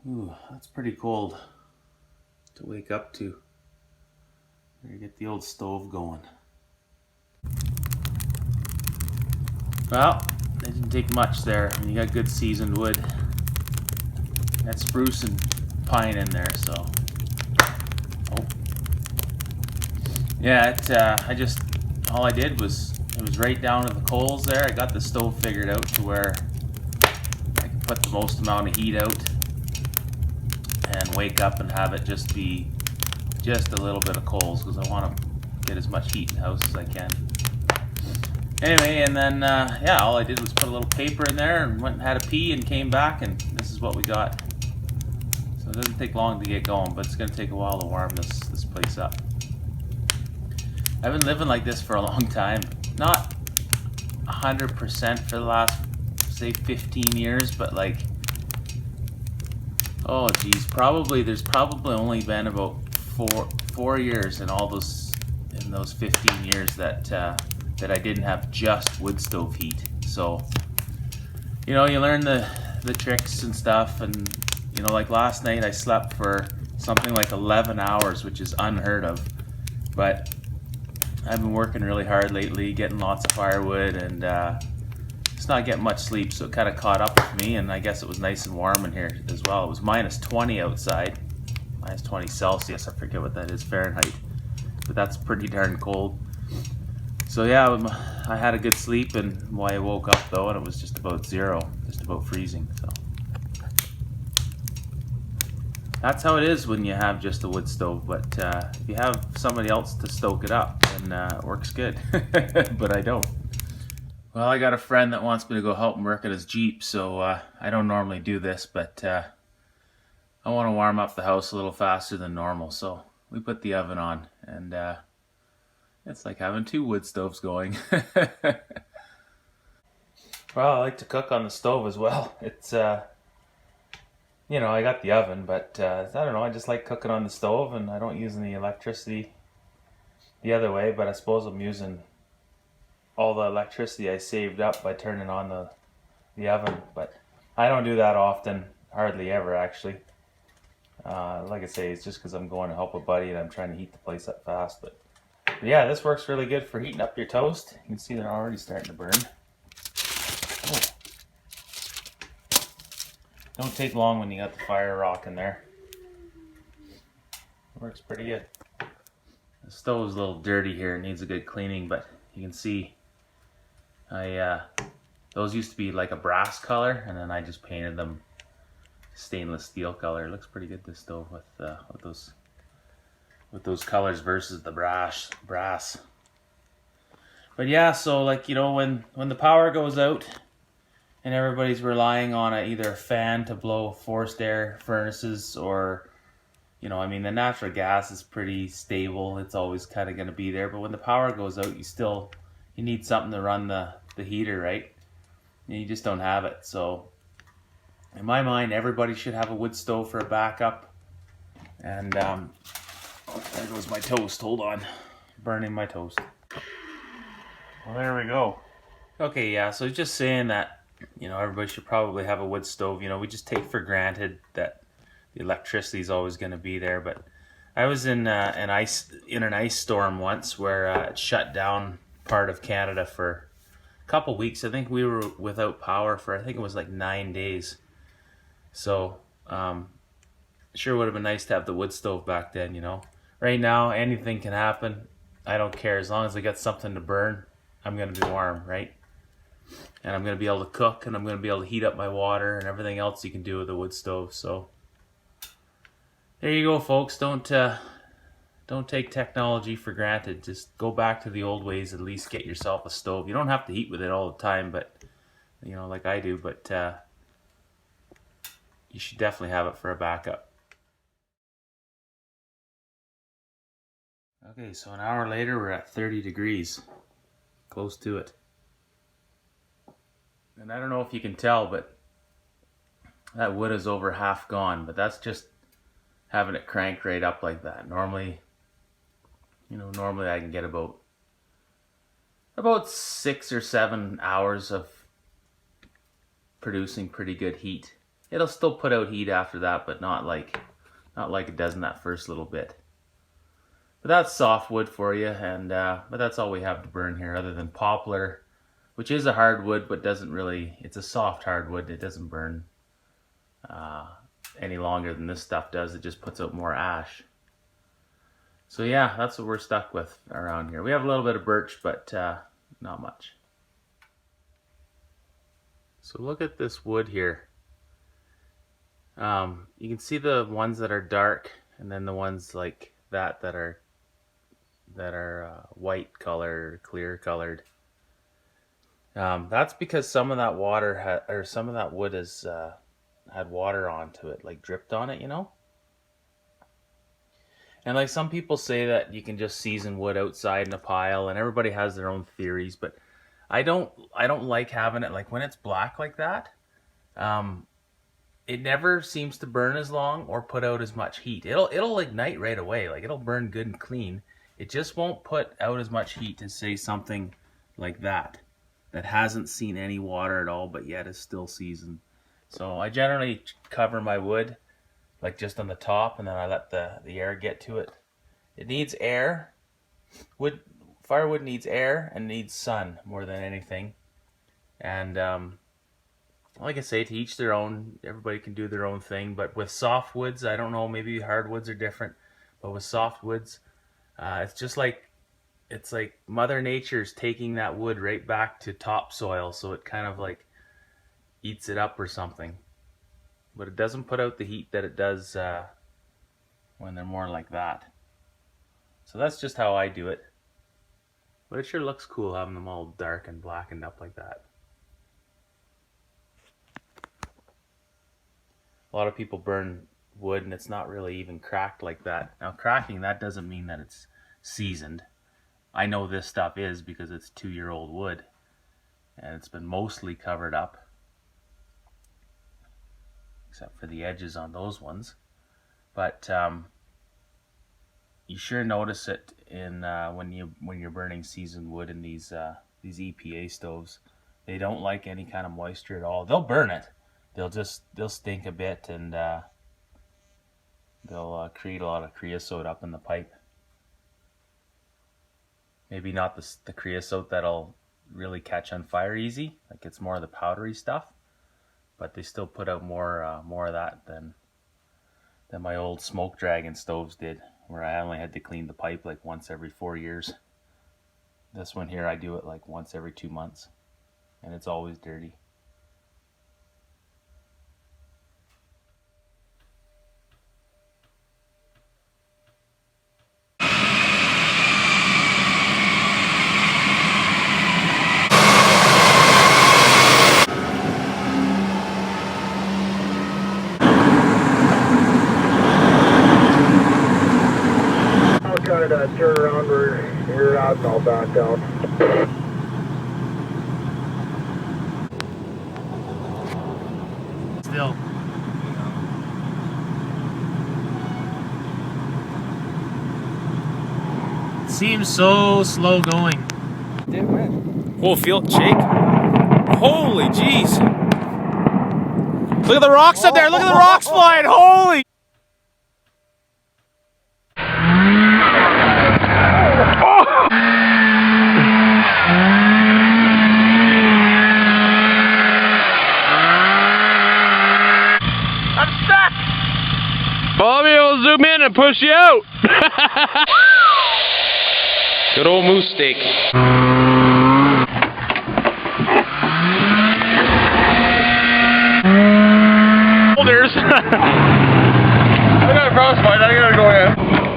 Ooh, that's pretty cold to wake up to. Better get the old stove going. Well, it didn't take much there. You got good seasoned wood. Got spruce and pine in there, so. Oh. Yeah, all I did was, it was right down to the coals there. I got the stove figured out to where I can put the most amount of heat out and wake up and have it just be just a little bit of coals because I want to get as much heat in the house as I can. Anyway, and then yeah, all I did was put a little paper in there and went and had a pee and came back, and this is what we got. So it doesn't take long to get going, but it's going to take a while to warm this place up. I've been living like this for a long time. Not 100% for the last, say, 15 years, but like, oh geez, there's probably only been about four years in those 15 years that I didn't have just wood stove heat. So, you know, you learn the tricks and stuff, and you know, like last night I slept for something like 11 hours, which is unheard of. But I've been working really hard lately, getting lots of firewood, and just not getting much sleep, so it kind of caught up with me, and I guess it was nice and warm in here as well. It was minus 20 outside, minus 20 Celsius, I forget what that is Fahrenheit, but that's pretty darn cold. So yeah, I had a good sleep, and I woke up though, and it was just about zero, just about freezing. So that's how it is when you have just a wood stove. But if you have somebody else to stoke it up, then it works good. But I don't. Well, I got a friend that wants me to go help him work at his Jeep, so I don't normally do this, but I want to warm up the house a little faster than normal, so we put the oven on, and it's like having two wood stoves going. Well, I like to cook on the stove as well. It's you know, I got the oven, but I don't know, I just like cooking on the stove, and I don't use any electricity the other way, but I suppose I'm using all the electricity I saved up by turning on the oven, but I don't do that often, hardly ever actually. Like I say, it's just because I'm going to help a buddy and I'm trying to heat the place up fast. But yeah, this works really good for heating up your toast. You can see they're already starting to burn. Oh. Don't take long when you got the fire rocking there. It works pretty good. The stove's a little dirty here. It needs a good cleaning, but you can see those used to be like a brass color, and then I just painted them stainless steel color. It looks pretty good, this stove, with those colors versus the brass. But yeah, so like, you know, when the power goes out and everybody's relying on either a fan to blow forced air furnaces, or, you know, I mean, the natural gas is pretty stable. It's always kind of going to be there. But when the power goes out, you need something to run the heater, right? And you just don't have it. So in my mind, everybody should have a wood stove for a backup. And there goes my toast. Hold on. Burning my toast. Well, there we go. Okay, yeah, so just saying that, you know, everybody should probably have a wood stove. You know, we just take for granted that the electricity is always going to be there. But I was in an ice storm once where it shut down part of Canada for a couple weeks. I think we were without power for, I think it was like 9 days. So sure would have been nice to have the wood stove back then, you know. Right now, anything can happen. I don't care. As long as I got something to burn, I'm going to be warm, right? And I'm going to be able to cook, and I'm going to be able to heat up my water and everything else you can do with a wood stove. So there you go, folks. Don't take technology for granted. Just go back to the old ways. At least get yourself a stove. You don't have to heat with it all the time, but you know, like I do. But you should definitely have it for a backup. Okay, so an hour later, we're at 30 degrees, close to it. And I don't know if you can tell, but that wood is over half gone, but that's just having it cranked right up like that. Normally, you know, I can get about 6 or 7 hours of producing pretty good heat. It'll still put out heat after that, but not like it does in that first little bit. But that's softwood for you, and but that's all we have to burn here, other than poplar, which is a hardwood, but doesn't really. It's a soft hardwood. It doesn't burn any longer than this stuff does. It just puts out more ash. So yeah, that's what we're stuck with around here. We have a little bit of birch, but not much. So look at this wood here. You can see the ones that are dark, and then the ones like that are white colored, clear colored. That's because some of that water or some of that wood has had water onto it, like dripped on it, you know. And like some people say that you can just season wood outside in a pile, and everybody has their own theories, but I don't like having it like when it's black like that. It never seems to burn as long or put out as much heat. It'll ignite right away, like it'll burn good and clean. It just won't put out as much heat as, say, something like that hasn't seen any water at all, but yet is still seasoned. So I generally cover my wood like just on the top, and then I let the air get to it. It needs air. Firewood needs air and needs sun more than anything. And like I say, to each their own. Everybody can do their own thing. But with softwoods, I don't know, maybe hardwoods are different. But with softwoods, it's like Mother Nature's taking that wood right back to topsoil, so it kind of like eats it up or something. But it doesn't put out the heat that it does when they're more like that. So that's just how I do it. But it sure looks cool having them all dark and blackened up like that. A lot of people burn wood and it's not really even cracked like that. Now cracking, that doesn't mean that it's seasoned. I know this stuff is because it's 2-year-old wood and it's been mostly covered up, except for the edges on those ones. But you sure notice it in when you're burning seasoned wood in these EPA stoves. They don't like any kind of moisture at all. They'll burn it. They'll stink a bit, and they'll create a lot of creosote up in the pipe. Maybe not the creosote that'll really catch on fire easy, like it's more of the powdery stuff, but they still put out more of that than my old smoke dragon stoves did, where I only had to clean the pipe like once every 4 years. This one here, I do it like once every 2 months, and it's always dirty. Turn around where you're out and I'll back down. Still. Seems so slow going. Whole field shake. Holy jeez. Look at the rocks up there. Look at the rocks flying. Holy. Bobby will zoom in and push you out. Good old moose steak. Shoulders. I got a frostbite, I gotta go in.